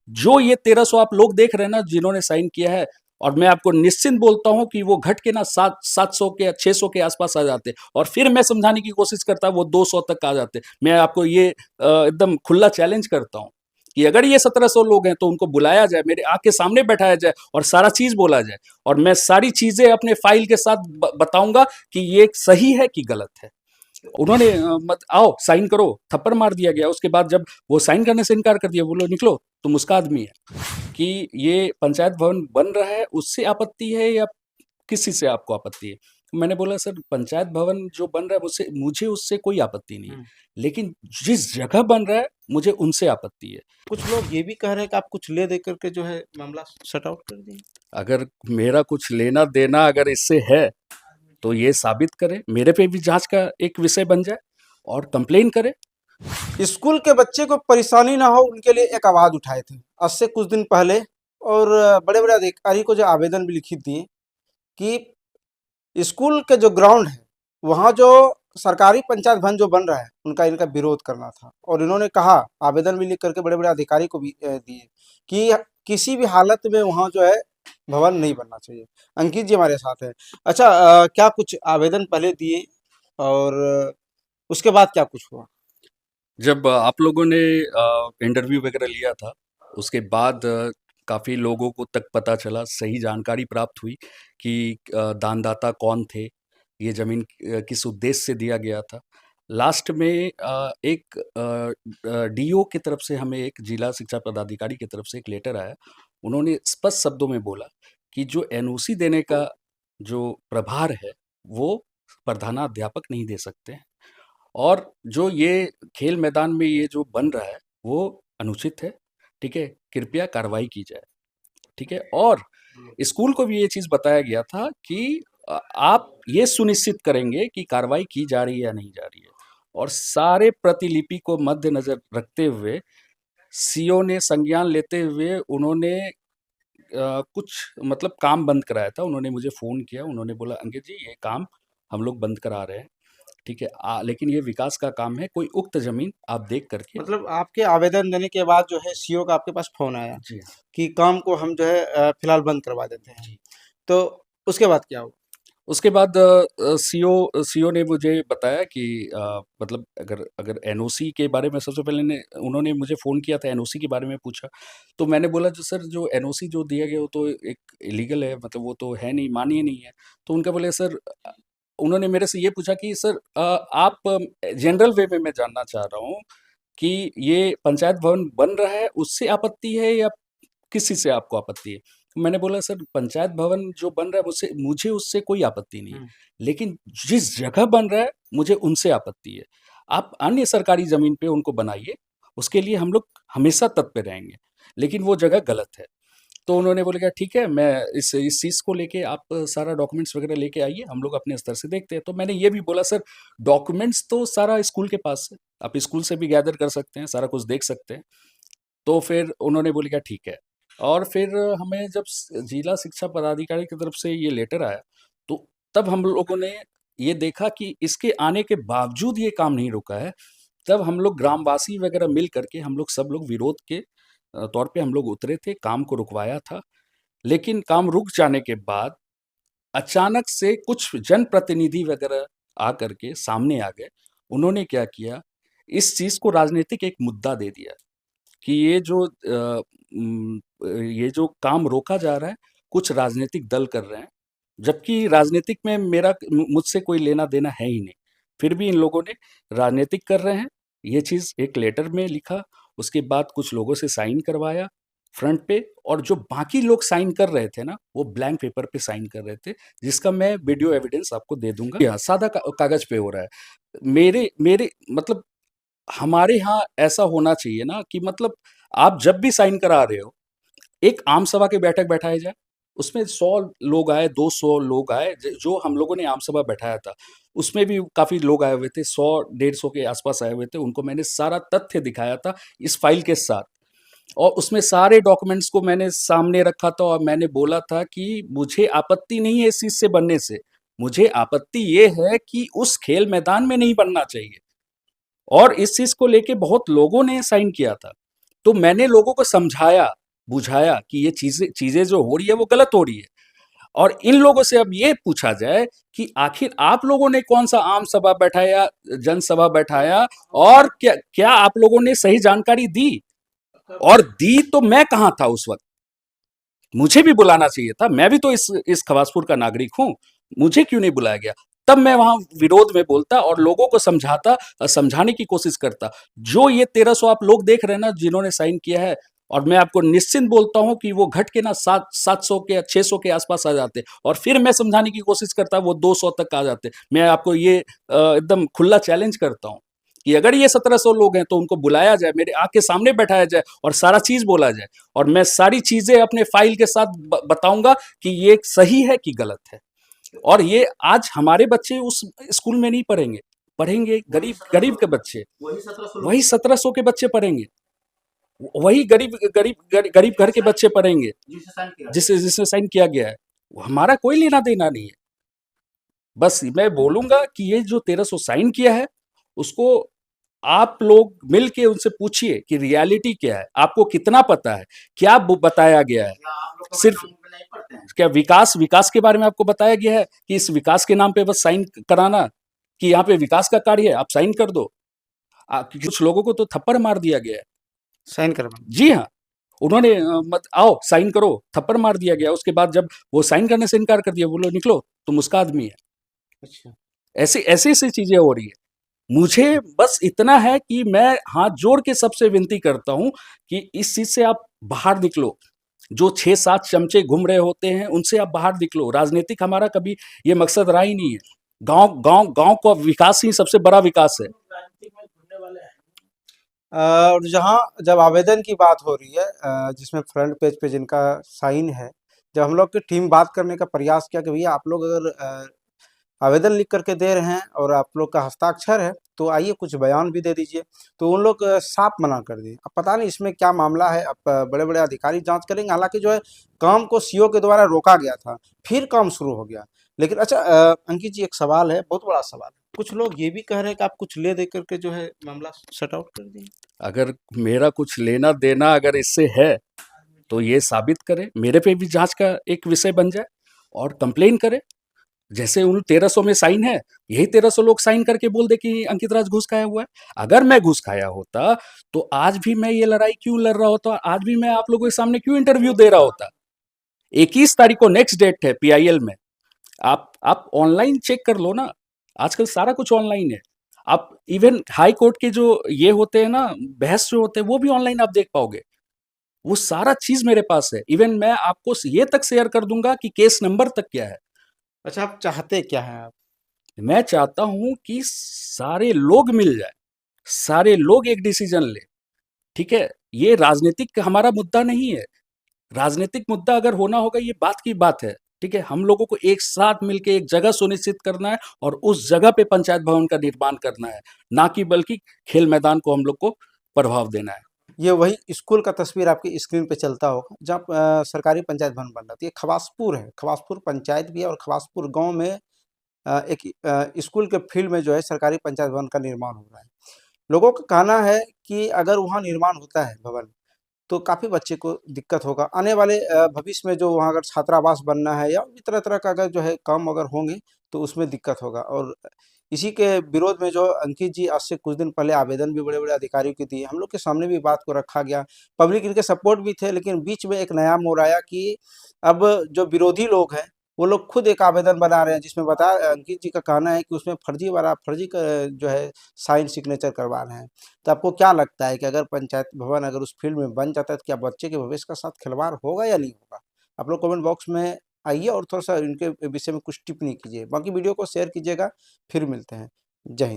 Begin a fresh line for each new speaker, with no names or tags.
जो ये 1300 आप लोग देख रहे हैं ना जिन्होंने साइन किया है, और मैं आपको निश्चिंत बोलता हूं कि वो घट के ना 700 के 600 के आसपास आ जाते, और फिर मैं समझाने की कोशिश करता वो 200 तक आ जाते। मैं आपको ये एकदम खुला चैलेंज करता हूं कि अगर ये 1700 लोग हैं तो उनको बुलाया जाए, मेरे आँख के सामने बैठाया जाए और सारा चीज बोला जाए, और मैं सारी चीजें अपने फाइल के साथ बताऊंगा कि ये सही है कि गलत है। उन्होंने मत आओ साइन करो, थप्पड़ मार दिया गया। उसके बाद जब वो साइन करने से इनकार कर दिया, बोलो निकलो, तुम उसका आदमी है। कि ये पंचायत भवन बन रहा है उससे आपत्ति है या किसी से आपको आपत्ति है? मैंने बोला सर पंचायत भवन जो बन रहा है मुझसे मुझे उससे कोई आपत्ति नहीं है, लेकिन जिस जगह बन रहा है मुझे उनसे आपत्ति है।
कुछ लोग ये भी कह रहे हैं कि आप कुछ ले दे करके जो है मामला शट आउट कर दिए।
अगर मेरा कुछ लेना देना अगर इससे है तो ये साबित करे, मेरे पे भी जांच का एक विषय बन जाए और कंप्लेन करे।
स्कूल के बच्चे को परेशानी ना हो उनके लिए एक आवाज उठाए थे आज से कुछ दिन पहले, और बड़े बड़े अधिकारी को जो आवेदन भी लिखित दिए कि स्कूल के जो ग्राउंड है वहाँ जो सरकारी पंचायत भवन जो बन रहा है उनका इनका विरोध करना था। और इन्होंने कहा, आवेदन भी लिख करके बड़े बड़े अधिकारी को भी दिए कि किसी भी हालत में वहाँ जो है भवन नहीं बनना चाहिए। अंकित जी हमारे साथ है। अच्छा, क्या कुछ आवेदन पहले दिए और उसके बाद क्या कुछ हुआ?
जब आप लोगों ने इंटरव्यू वगैरह लिया था, उसके बाद काफ़ी लोगों को तक पता चला, सही जानकारी प्राप्त हुई कि दानदाता कौन थे, ये ज़मीन किस उद्देश्य से दिया गया था। लास्ट में एक डीओ की तरफ से हमें एक जिला शिक्षा पदाधिकारी की तरफ से एक लेटर आया। उन्होंने स्पष्ट शब्दों में बोला कि जो एनओसी देने का जो प्रभार है, वो प्रधानाध्यापक नहीं दे सकते हैं। और जो ये खेल मैदान में ये जो बन रहा है वो अनुचित है, ठीक है? कृपया कार्रवाई की जाए, ठीक है? और स्कूल को भी ये चीज़ बताया गया था कि आप ये सुनिश्चित करेंगे कि कार्रवाई की जा रही है या नहीं जा रही है। और सारे प्रतिलिपि को मद्देनज़र रखते हुए सीओ ने संज्ञान लेते हुए उन्होंने कुछ मतलब काम बंद कराया था। उन्होंने मुझे फ़ोन किया, उन्होंने बोला अंकित जी ये काम हम लोग बंद करा रहे हैं, ठीक है? लेकिन ये विकास का काम है, कोई उक्त ज़मीन आप देख करके।
मतलब आपके आवेदन देने के बाद जो है सीओ का आपके पास फोन आया
जी हाँ,
कि काम को हम जो है फिलहाल बंद करवा देते हैं।
जी।
तो उसके बाद क्या हुआ?
उसके बाद सीओ सीओ ने मुझे बताया कि मतलब अगर अगर एनओसी के बारे में सबसे पहले ने उन्होंने मुझे फ़ोन किया था, एनओसी के बारे में पूछा। तो मैंने बोला जो सर जो एनओसी जो दिया गया वो तो एक इलीगल है, मतलब वो तो है नहीं, मान्य नहीं है। तो उनका बोले सर उन्होंने मेरे से ये पूछा कि सर आप जनरल वे में मैं जानना चाह रहा हूँ कि ये पंचायत भवन बन रहा है उससे आपत्ति है या किसी से आपको आपत्ति है? मैंने बोला सर पंचायत भवन जो बन रहा है मुझसे मुझे उससे कोई आपत्ति नहीं है, लेकिन जिस जगह बन रहा है मुझे उनसे आपत्ति है। आप अन्य सरकारी ज़मीन पे उनको बनाइए, उसके लिए हम लोग हमेशा तत्पर रहेंगे, लेकिन वो जगह गलत है। तो उन्होंने बोला क्या ठीक है, मैं इस चीज़ को लेके आप सारा डॉक्यूमेंट्स वगैरह लेके आइए, हम लोग अपने स्तर से देखते हैं। तो मैंने ये भी बोला सर डॉक्यूमेंट्स तो सारा स्कूल के पास है, आप स्कूल से भी गैदर कर सकते हैं, सारा कुछ देख सकते हैं। तो फिर उन्होंने बोली क्या ठीक है। और फिर हमें जब जिला शिक्षा पदाधिकारी की तरफ से ये लेटर आया, तो तब हम लोगों ने ये देखा कि इसके आने के बावजूद ये काम नहीं रुका है। तब हम लोग ग्रामवासी वगैरह मिल करके हम लोग सब लोग विरोध के तौर पे हम लोग उतरे थे, काम को रुकवाया था। लेकिन काम रुक जाने के बाद अचानक से कुछ जनप्रतिनिधि वगैरह आकर के सामने आ गए। उन्होंने क्या किया, इस चीज़ को राजनीतिक एक मुद्दा दे दिया कि ये जो काम रोका जा रहा है, कुछ राजनीतिक दल कर रहे हैं। जबकि राजनीतिक में मुझसे कोई लेना-देना है ही नहीं। फिर भी इन लोगों ने राजनीतिक कर रहे हैं, ये चीज़ एक लेटर में लिखा, उसके बाद कुछ लोगों से साइन करवाया फ्रंट पे, और जो बाकी लोग साइन कर रहे थे ना, वो ब्लैंक पेपर पे साइन कर रहे थे, जिसका मैं वीडियो एविडेंस आपको दे दूँगा। या सादा कागज़ पे हो रहा है। मेरे मेरे मतलब हमारे यहाँ ऐसा होना चाहिए ना कि मतलब आप जब भी साइन करा रहे हो, एक आम सभा की बैठक बैठाई जाए, उसमें 100 लोग आए, 200 लोग आए, जो हम लोगों ने आम सभा बैठाया था, उसमें भी काफ़ी लोग आए हुए थे, 100 150 के आसपास आए हुए थे, उनको मैंने सारा तथ्य दिखाया था इस फाइल के साथ। और उसमें सारे डॉक्यूमेंट्स को मैंने सामने रखा था और मैंने बोला था कि मुझे आपत्ति नहीं है इस चीज़ से बनने से, मुझे आपत्ति ये है कि उस खेल मैदान में नहीं बनना चाहिए। और इस चीज़ को लेके बहुत लोगों ने साइन किया था। तो मैंने लोगों को समझाया, बुझाया कि ये चीज़ें चीज़ें जो हो रही है वो गलत हो रही है। और इन लोगों से अब ये पूछा जाए कि आखिर आप लोगों ने कौन-सा आम सभा बैठाया, जनसभा बैठाया और क्या क्या आप लोगों ने सही जानकारी दी? और दी तो मैं कहाँ था उस वक़्त? मुझे भी बुलाना चाहिए था, मैं भी तो इस खवासपुर का नागरिक हूँ, मुझे क्यों नहीं बुलाया गया? तब मैं वहाँ विरोध में बोलता और लोगों को समझाता समझाने की कोशिश करता। जो ये 1300 आप लोग देख रहे हैं ना जिन्होंने साइन किया है, और मैं आपको निश्चिंत बोलता हूँ कि वो घट के ना 700 के 600 के आसपास आ जाते और फिर मैं समझाने की कोशिश करता वो 200 तक आ जाते। मैं आपको ये एकदम खुला चैलेंज करता हूँ कि अगर ये 1700 लोग हैं तो उनको बुलाया जाए, मेरे आँख के सामने बैठाया जाए और सारा चीज़ बोला जाए और मैं सारी चीज़ें अपने फाइल के साथ बताऊंगा कि ये सही है कि गलत है। और ये आज हमारे बच्चे उस स्कूल में नहीं पढ़ेंगे, पढ़ेंगे गरीब गरीब के बच्चे, वही 1700 के बच्चे पढ़ेंगे, वही गरीब घर के बच्चे पढ़ेंगे जिससे जिससे साइन किया गया है। हमारा कोई लेना देना नहीं है। बस मैं बोलूंगा कि ये जो 1300 साइन किया है उसको आप लोग मिल के उनसे पूछिए कि रियलिटी क्या है, आपको कितना पता है, क्या बताया गया है। सिर्फ क्या विकास विकास के बारे में आपको बताया गया है कि इस विकास के नाम पे बस साइन कराना कि यहाँ पे विकास का कार्य है आप साइन कर दो। कुछ लोगों को तो थप्पड़ मार दिया गया है।
साइन करवा।
जी हाँ, उन्होंने मत आओ साइन करो, थप्पड़ मार दिया गया। उसके बाद जब वो साइन करने से इनकार कर दिया, बोलो निकलो तुम उसका आदमी है।
अच्छा।
ऐसी ऐसी ऐसी चीजें हो रही है। मुझे बस इतना है कि मैं हाथ जोड़ के सबसे विनती करता हूं कि इस चीज से आप बाहर निकलो। जो 6-7 चमचे घूम रहे होते हैं उनसे आप बाहर निकलो। राजनीतिक हमारा कभी ये मकसद रहा ही नहीं है। गांव गांव गांव का विकास ही सबसे बड़ा विकास है।
और जहाँ जब आवेदन की बात हो रही है, जिसमें फ्रंट पेज पे जिनका साइन है, जब हम लोग की टीम बात करने का प्रयास किया कि भैया आप लोग अगर आवेदन लिख करके दे रहे हैं और आप लोग का हस्ताक्षर है तो आइए कुछ बयान भी दे दीजिए, तो उन लोग साफ मना कर दिए। अब पता नहीं इसमें क्या मामला है, अब बड़े बड़े अधिकारी जांच करेंगे। हालांकि जो है काम को सीओ के द्वारा रोका गया था, फिर काम शुरू हो गया। लेकिन अच्छा, अंकित जी एक सवाल है, बहुत बड़ा सवाल है। कुछ लोग ये भी कह रहे हैं कि आप कुछ ले दे करके जो है मामला शट आउट कर दिए।
अगर मेरा कुछ लेना देना अगर इससे है तो ये साबित करे, मेरे पे भी जांच का एक विषय बन जाए और कंप्लेन करे। जैसे उन 1300 में साइन है, यही 1300 लोग साइन करके बोल दे कि अंकित राज घूस खाया हुआ है। अगर मैं घूस खाया होता तो आज भी मैं ये लड़ाई क्यों लड़ रहा होता, आज भी मैं आप लोगों के सामने क्यों इंटरव्यू दे रहा होता। 21 तारीख को नेक्स्ट डेट है पीआईएल में। आप ऑनलाइन चेक कर लो ना, आजकल सारा कुछ ऑनलाइन है। आप इवन हाई कोर्ट के जो ये होते हैं ना बहस जो होते हैं वो भी ऑनलाइन आप देख पाओगे। वो सारा चीज मेरे पास है। इवन मैं आपको ये तक शेयर कर दूंगा कि केस नंबर तक क्या है।
अच्छा, आप चाहते क्या हैं आप?
मैं चाहता हूं कि सारे लोग मिल जाए, सारे लोग एक डिसीजन ले। ठीक है, ये राजनीतिक हमारा मुद्दा नहीं है। राजनीतिक मुद्दा अगर होना होगा ये बात की बात है। ठीक है, हम लोगों को एक साथ मिलकर एक जगह सुनिश्चित करना है और उस जगह पे पंचायत भवन का निर्माण करना है, ना कि बल्कि खेल मैदान को हम लोग को प्रभाव देना है।
ये वही स्कूल का तस्वीर आपकी स्क्रीन पे चलता होगा जहाँ सरकारी पंचायत भवन बन रहा था। ये खवासपुर है, खवासपुर पंचायत भी है और खवासपुर गांव में एक स्कूल के फील्ड में जो है सरकारी पंचायत भवन का निर्माण हो रहा है। लोगों का कहना है कि अगर वहाँ निर्माण होता है भवन तो काफ़ी बच्चे को दिक्कत होगा। आने वाले भविष्य में जो वहाँ अगर छात्रावास बनना है या भी तरह-तरह का अगर जो है काम अगर होंगे तो उसमें दिक्कत होगा। और इसी के विरोध में जो अंकित जी आज से कुछ दिन पहले आवेदन भी बड़े-बड़े अधिकारियों के दिए। हम लोग के सामने भी बात को रखा गया। पब्लिक इनके सपोर्ट भी थे, लेकिन बीच में एक नया मोड़ आया कि अब जो विरोधी लोग हैं वो लोग खुद एक आवेदन बना रहे हैं, जिसमें बताया अंकित जी का कहना है कि उसमें फर्जी का जो है साइन सिग्नेचर करवा रहे हैं। तो आपको क्या लगता है कि अगर पंचायत भवन अगर उस फील्ड में बन जाता है तो क्या बच्चे के भविष्य का साथ खिलवाड़ होगा या नहीं होगा? आप लोग कमेंट बॉक्स में आइए और थोड़ा-सा इनके विषय में कुछ टिप्पणी कीजिए। बाकी वीडियो को शेयर कीजिएगा। फिर मिलते हैं। जय हिंद।